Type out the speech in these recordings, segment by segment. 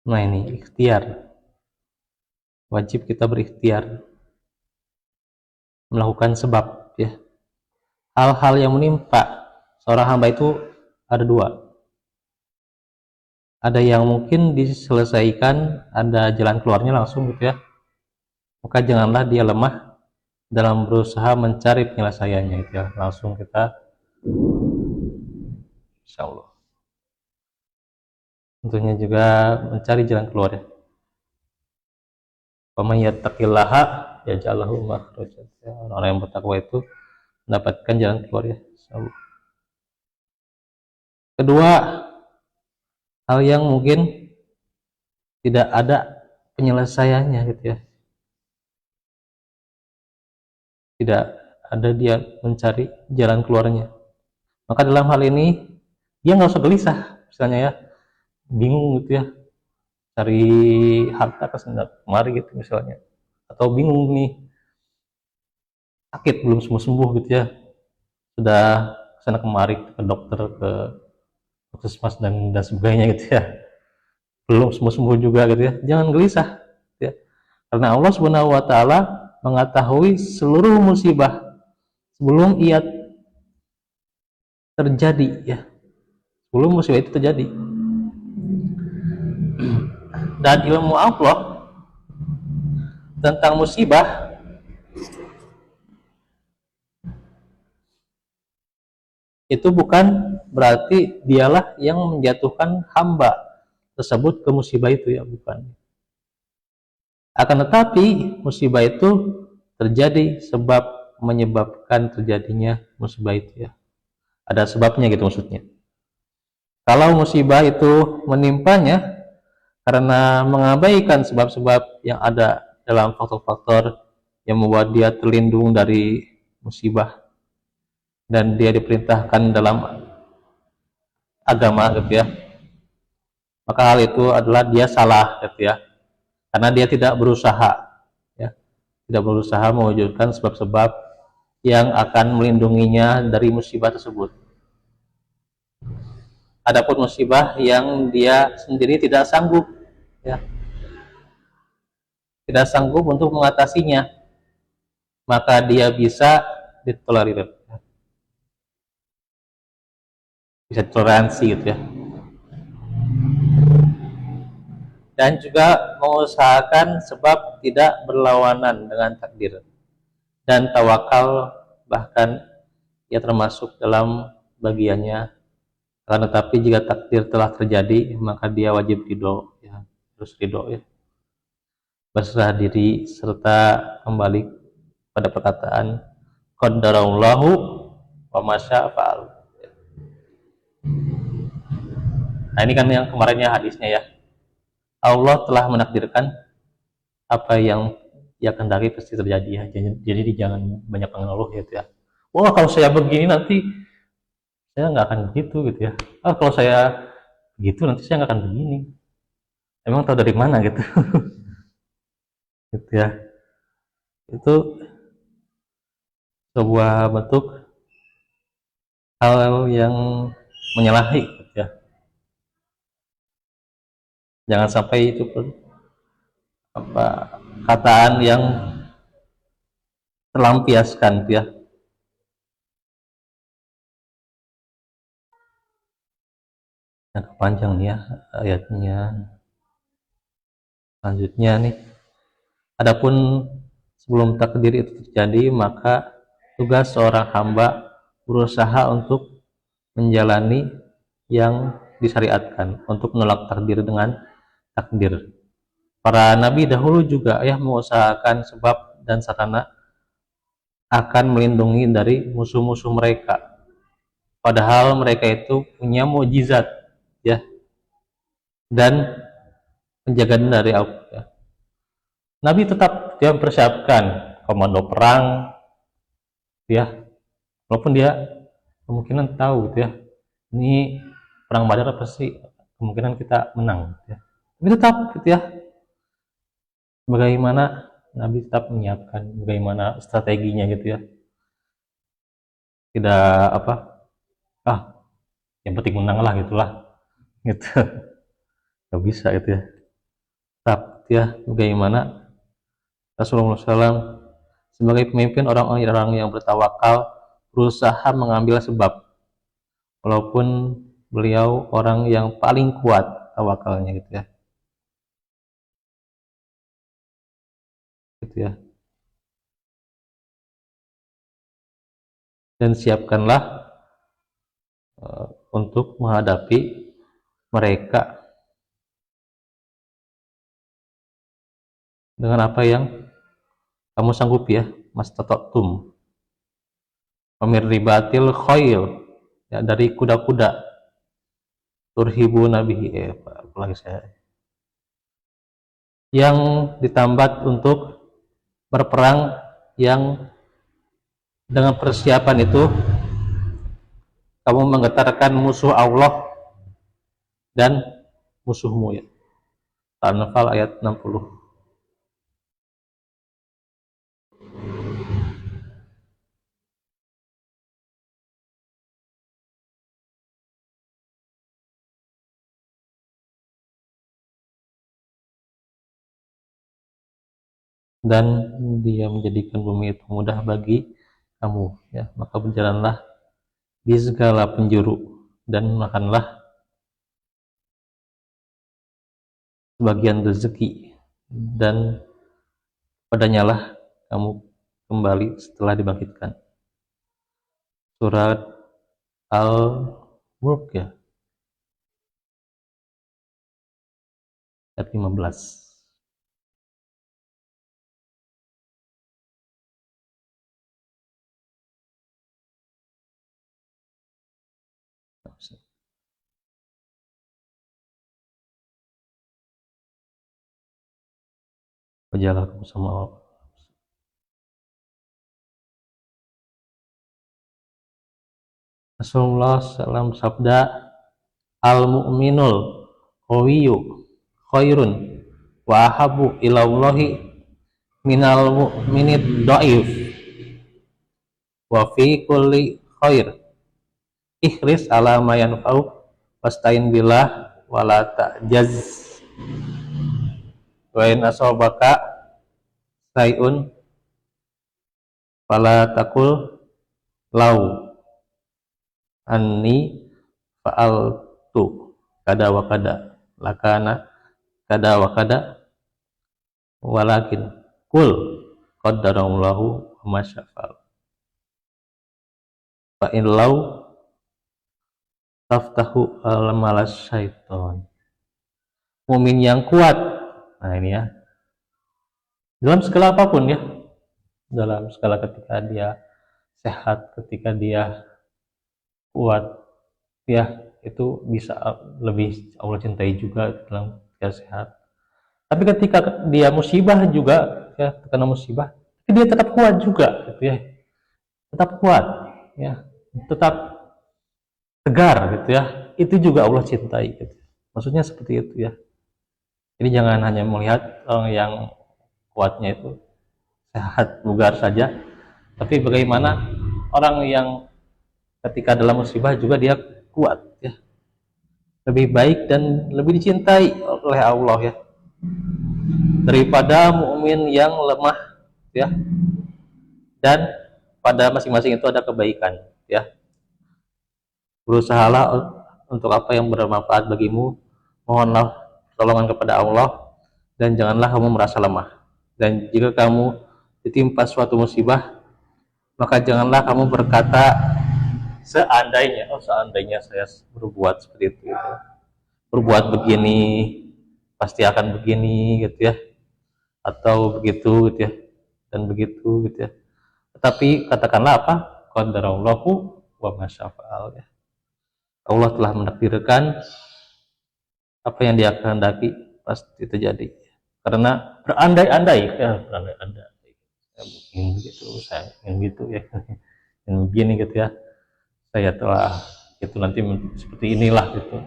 Nah ini ikhtiar, wajib kita berikhtiar melakukan sebab ya. Hal-hal yang menimpa seorang hamba itu ada dua. Ada yang mungkin diselesaikan, ada jalan keluarnya langsung gitu ya. Maka janganlah dia lemah dalam berusaha mencari penyelesaiannya gitu ya. Langsung kita insya Allah tentunya juga mencari jalan keluar ya. Faman yattaqillaha yaj'al lahu makhraja. Orang yang bertakwa itu mendapatkan jalan keluar ya. Insyaallah. Kedua, hal yang mungkin tidak ada penyelesaiannya gitu ya. Tidak ada dia mencari jalan keluarnya. Maka dalam hal ini dia nggak usah gelisah, misalnya ya, bingung gitu ya, cari harta ke sana kemari gitu misalnya, atau bingung nih, sakit belum sembuh-sembuh gitu ya, sudah kesana kemari ke dokter, ke puskesmas dan sebagainya gitu ya, belum sembuh-sembuh juga gitu ya, jangan gelisah gitu ya. Karena Allah Subhanahu wa taala mengetahui seluruh musibah sebelum ia terjadi ya, sebelum musibah itu terjadi. Dan ilmu Allah tentang musibah itu bukan berarti dialah yang menjatuhkan hamba tersebut ke musibah itu ya, bukan. Akan tetapi musibah itu terjadi sebab menyebabkan terjadinya musibah itu ya. Ada sebabnya gitu maksudnya. Kalau musibah itu menimpanya karena mengabaikan sebab-sebab yang ada dalam faktor-faktor yang membuat dia terlindung dari musibah dan dia diperintahkan dalam agama gitu ya, maka hal itu adalah dia salah gitu ya, karena dia tidak berusaha ya, tidak berusaha mewujudkan sebab-sebab yang akan melindunginya dari musibah tersebut. Adapun musibah yang dia sendiri tidak sanggup ya, tidak sanggup untuk mengatasinya, maka dia bisa ditolerir, bisa toleransi gitu ya. Dan juga mengusahakan sebab tidak berlawanan dengan takdir, dan tawakal bahkan ia termasuk dalam bagiannya. Karena tapi jika takdir telah terjadi maka dia wajib ridho ya, harus ridho ya, berserah diri serta kembali pada perkataan qadarallahu wa masya fa'al. Nah ini kan yang kemarinnya hadisnya ya, Allah telah menakdirkan apa yang dia kendaki pasti terjadi ya. Jadi jangan banyak mengeluh gitu ya. Wah kalau saya begini nanti saya nggak akan begitu gitu ya. Ah kalau saya begitu nanti saya nggak akan begini. Emang tahu dari mana gitu? Gitu ya. Itu sebuah bentuk hal yang menyalahi gitu ya. Jangan sampai itu apa kataan yang terlampiaskan gitu ya. Yang panjang nih ya ayatnya. Selanjutnya nih, adapun sebelum takdir itu terjadi maka tugas seorang hamba berusaha untuk menjalani yang disyariatkan, untuk menolak takdir dengan takdir. Para nabi dahulu juga ya mengusahakan sebab dan sarana akan melindungi dari musuh-musuh mereka, padahal mereka itu punya mukjizat ya, dan penjagaan dari Allah ya. Nabi tetap dia mempersiapkan komando perang ya, walaupun dia kemungkinan tahu gitu ya, ini perang Badar pasti kemungkinan kita menang gitu ya. Tapi tetap gitu ya, bagaimana Nabi tetap menyiapkan bagaimana strateginya gitu ya, tidak apa, yang penting menang lah gitulah gitu. Gak bisa gitu ya. Tetap ya, bagaimana Rasulullah SAW sebagai pemimpin orang-orang yang bertawakal berusaha mengambil sebab, walaupun beliau orang yang paling kuat tawakalnya gitu ya. Gitu ya. Dan siapkanlah untuk menghadapi mereka dengan apa yang kamu sanggup ya, mastata'tum. Pamir ribatil khoil, ya, dari kuda-kuda, turhibu nabihi, apalagi saya, yang ditambat untuk berperang, yang dengan persiapan itu kamu menggetarkan musuh Allah dan musuhmu ya. Al-Anfal ayat 60. Dan dia menjadikan bumi itu mudah bagi kamu ya, maka berjalanlah di segala penjuru dan makanlah sebagian rezeki, dan padanya lah kamu kembali setelah dibangkitkan. Surat Al-Mulk ya, ayat 15. Berjalan kamu sama Allah. Rasulullah SAW sabda, al-mu'minul qawiyyu khairun wa ahabu ilallahi minal mu'minid dhaif wa fi kulli khair ihris ala ma yanfa'u wastain billah wala ta'jaz wa in asabaka sayun fala takul lau anni fa'altu kada wa kada lakana kada wa kada walakin kul qaddarallahu wa masyafal fa in lau taftahu al-malas syaiton. Mumin yang kuat, nah ini ya, dalam segala apapun ya, dalam segala, ketika dia sehat, ketika dia kuat ya, itu bisa lebih Allah cintai juga dalam dia sehat. Tapi ketika dia musibah juga ya, terkena musibah, dia tetap kuat juga gitu ya, tetap kuat ya, tetap tegar gitu ya, itu juga Allah cintai gitu. Maksudnya seperti itu ya. Jadi jangan hanya melihat orang yang kuatnya itu sehat bugar saja, tapi bagaimana orang yang ketika dalam musibah juga dia kuat ya, lebih baik dan lebih dicintai oleh Allah ya, daripada mukmin yang lemah ya. Dan pada masing-masing itu ada kebaikan ya. Berusahalah untuk apa yang bermanfaat bagimu, mohonlah pertolongan kepada Allah, dan janganlah kamu merasa lemah. Dan jika kamu ditimpa suatu musibah, maka janganlah kamu berkata seandainya, seandainya saya berbuat seperti itu gitu. Berbuat begini pasti akan begini gitu ya, atau begitu gitu ya, dan begitu gitu ya. Tetapi katakanlah apa? Qadarallahu wa masyafa'al ya. Allah telah menakdirkan apa yang dia kehendaki pasti terjadi. Karena berandai-andai ya, berandai-andai. Saya ingin gitu, saya ingin gitu ya, ingin begini gitu ya. Saya telah itu nanti seperti inilah gitu.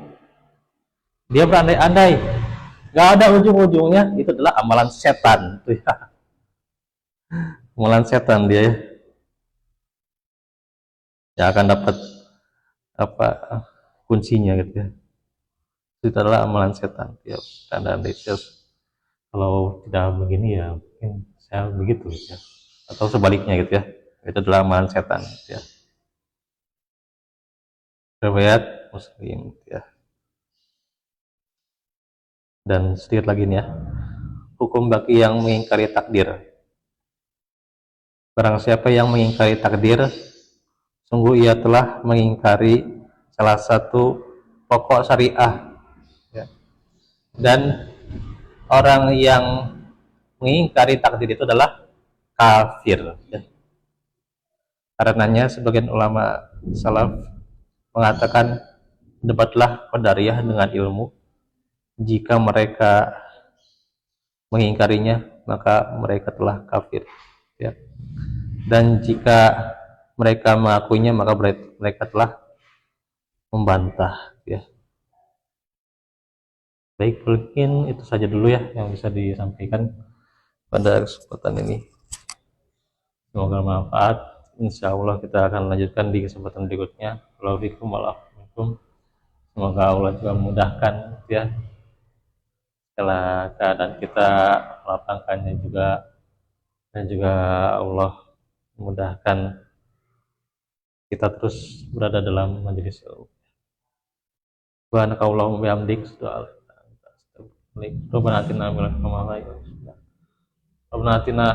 Dia berandai-andai, nggak ada ujung-ujungnya, itu adalah amalan setan tuh ya. Amalan setan dia ya. Ya akan dapat apa kuncinya gitu ya. Itu adalah amalan setan. Ya, andai-andai Kalau tidak begini ya mungkin saya begitu gitu ya. Atau sebaliknya gitu ya. Itu adalah amalan setan gitu ya. Riwayat Muslim gitu ya. Dan sedikit lagi nih ya. Hukum bagi yang mengingkari takdir. Barang siapa yang mengingkari takdir, sungguh ia telah mengingkari salah satu pokok syariah ya. Dan orang yang mengingkari takdir itu adalah kafir ya. Karenanya sebagian ulama salaf mengatakan debatlah qadariyah dengan ilmu. Jika mereka mengingkarinya maka mereka telah kafir ya. Dan jika mereka mengakuinya maka mereka telah membantah ya. Baik, mungkin itu saja dulu ya yang bisa disampaikan pada kesempatan ini. Semoga bermanfaat. Insya Allah kita akan lanjutkan di kesempatan berikutnya. Waalaikumsalam. Semoga Allah juga memudahkan ya segala keadaan kita, melapangkannya juga, dan juga Allah memudahkan kita terus berada dalam majelis ilmu. Subhanakallahumma bihamdik, Rabbana atina min ladunka Rabbana atina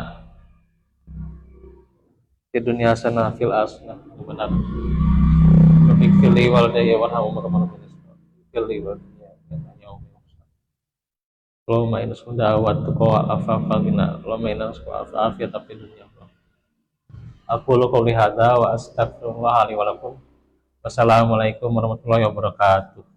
fid dunya hasanah fil akhirati hasanah wa qina walidayya warhamhum kama rabbayani fil walidayya Allahumma inna sunda wa tuqa afafa bina Allahumma inna nas'aluka afiyatan fid dunya aku qouli hadza wa astaghfirullah li wa lakum. Wassalamualaikum warahmatullahi wabarakatuh.